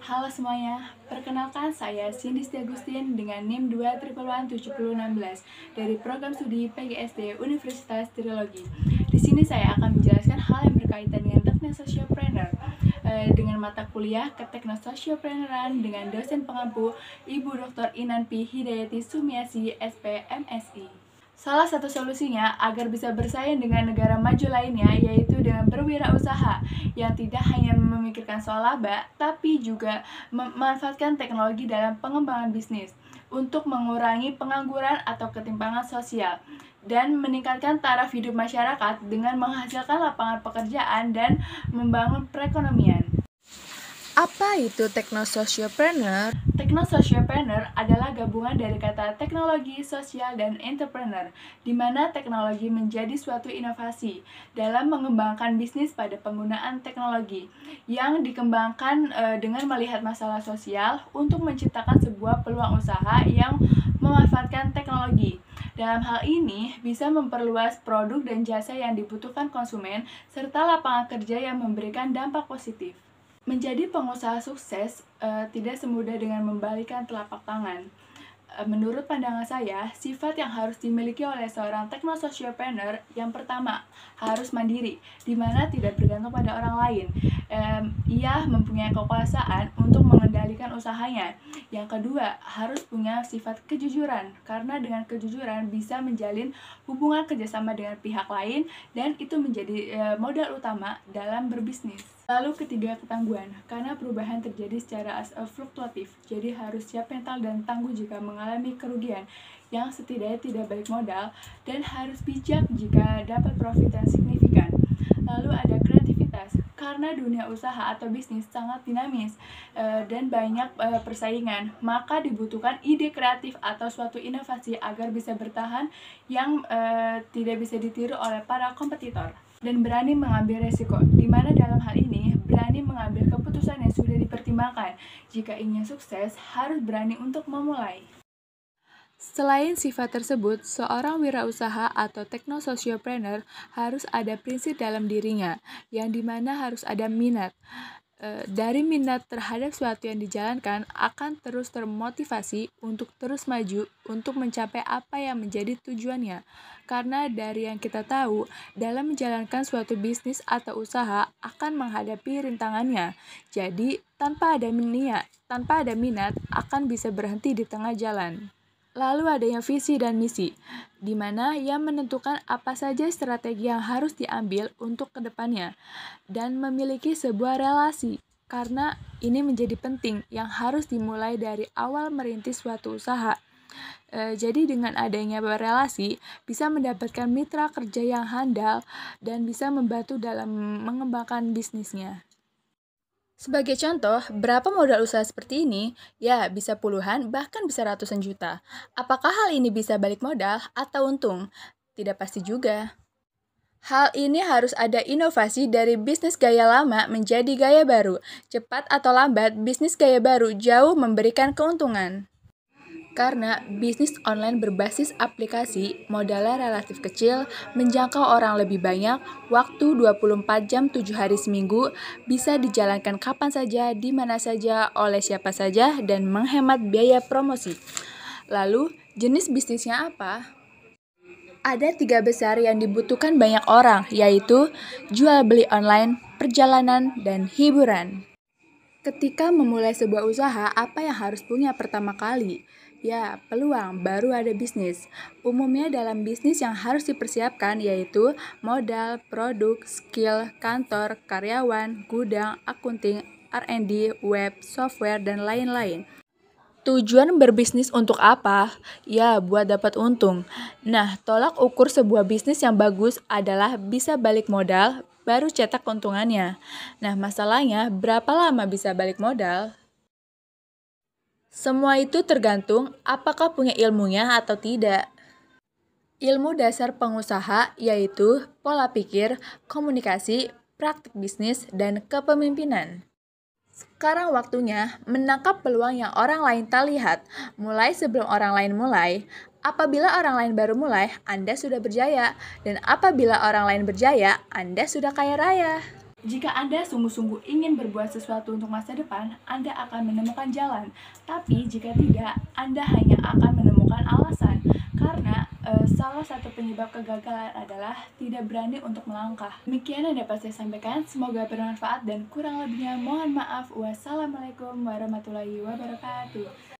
Halo semuanya, perkenalkan saya Cindy Agustin dengan NIM 2117016 dari Program Studi PGSD Universitas Trilogi. Di sini saya akan menjelaskan hal yang berkaitan dengan Teknososiopreneur dengan mata kuliah Keteknososiopreneuran dengan dosen pengampu Ibu Dr. Inanpi Hidayati Sumiasi, SP, MSI. Salah satu solusinya agar bisa bersaing dengan negara maju lainnya yaitu dengan berwirausaha yang tidak hanya memikirkan soal laba, tapi juga memanfaatkan teknologi dalam pengembangan bisnis untuk mengurangi pengangguran atau ketimpangan sosial dan meningkatkan taraf hidup masyarakat dengan menghasilkan lapangan pekerjaan dan membangun perekonomian. Apa itu Teknososiopreneur? Teknososiopreneur adalah gabungan dari kata teknologi, sosial, dan entrepreneur, di mana teknologi menjadi suatu inovasi dalam mengembangkan bisnis pada penggunaan teknologi yang dikembangkan dengan melihat masalah sosial untuk menciptakan sebuah peluang usaha yang memanfaatkan teknologi. Dalam hal ini, bisa memperluas produk dan jasa yang dibutuhkan konsumen, serta lapangan kerja yang memberikan dampak positif. Menjadi pengusaha sukses tidak semudah dengan membalikan telapak tangan. Menurut pandangan saya, sifat yang harus dimiliki oleh seorang teknososiopreneur yang pertama, harus mandiri, di mana tidak bergantung pada orang lain. Ia mempunyai kekuasaan untuk mengendalikan usahanya. Yang kedua, harus punya sifat kejujuran, karena dengan kejujuran bisa menjalin hubungan kerjasama dengan pihak lain, dan itu menjadi modal utama dalam berbisnis. Lalu ketiga, ketangguhan, karena perubahan terjadi secara fluktuatif, jadi harus siap mental dan tangguh jika mengalami kerugian yang setidaknya tidak balik modal, dan harus bijak jika dapat profit yang signifikan. Lalu ada kreativitas, karena dunia usaha atau bisnis sangat dinamis dan banyak persaingan, maka dibutuhkan ide kreatif atau suatu inovasi agar bisa bertahan yang tidak bisa ditiru oleh para kompetitor. Dan berani mengambil resiko, di mana dalam hal ini berani mengambil keputusan yang sudah dipertimbangkan. Jika ingin sukses, harus berani untuk memulai. Selain sifat tersebut, seorang wirausaha atau teknososiopreneur harus ada prinsip dalam dirinya, yang dimana harus ada minat. Dari minat terhadap sesuatu yang dijalankan akan terus termotivasi untuk terus maju untuk mencapai apa yang menjadi tujuannya. Karena dari yang kita tahu, dalam menjalankan suatu bisnis atau usaha akan menghadapi rintangannya. Jadi, tanpa ada minat akan bisa berhenti di tengah jalan. Lalu adanya visi dan misi, di mana ia menentukan apa saja strategi yang harus diambil untuk kedepannya, dan memiliki sebuah relasi, karena ini menjadi penting yang harus dimulai dari awal merintis suatu usaha. Jadi dengan adanya relasi, bisa mendapatkan mitra kerja yang handal dan bisa membantu dalam mengembangkan bisnisnya. Sebagai contoh, berapa modal usaha seperti ini? Ya, bisa puluhan, bahkan bisa ratusan juta. Apakah hal ini bisa balik modal atau untung? Tidak pasti juga. Hal ini harus ada inovasi dari bisnis gaya lama menjadi gaya baru. Cepat atau lambat, bisnis gaya baru jauh memberikan keuntungan. Karena bisnis online berbasis aplikasi, modalnya relatif kecil, menjangkau orang lebih banyak, waktu 24 jam 7 hari seminggu, bisa dijalankan kapan saja, di mana saja, oleh siapa saja, dan menghemat biaya promosi. Lalu, jenis bisnisnya apa? Ada 3 besar yang dibutuhkan banyak orang, yaitu jual beli online, perjalanan, dan hiburan. Ketika memulai sebuah usaha, apa yang harus punya pertama kali? Ya, peluang, baru ada bisnis. Umumnya dalam bisnis yang harus dipersiapkan yaitu modal, produk, skill, kantor, karyawan, gudang, akunting, R&D, web, software, dan lain-lain. Tujuan berbisnis untuk apa? Ya, buat dapat untung. Nah, tolak ukur sebuah bisnis yang bagus adalah bisa balik modal, baru cetak keuntungannya. Nah, masalahnya berapa lama bisa balik modal? Semua itu tergantung apakah punya ilmunya atau tidak. Ilmu dasar pengusaha yaitu pola pikir, komunikasi, praktik bisnis, dan kepemimpinan. Sekarang waktunya menangkap peluang yang orang lain tak lihat, mulai sebelum orang lain mulai. Apabila orang lain baru mulai, Anda sudah berjaya. Dan apabila orang lain berjaya, Anda sudah kaya raya. Jika Anda sungguh-sungguh ingin berbuat sesuatu untuk masa depan, Anda akan menemukan jalan. Tapi jika tidak, Anda hanya akan menemukan alasan. Karena salah satu penyebab kegagalan adalah tidak berani untuk melangkah. Demikian yang dapat saya sampaikan. Semoga bermanfaat dan kurang lebihnya mohon maaf. Wassalamualaikum warahmatullahi wabarakatuh.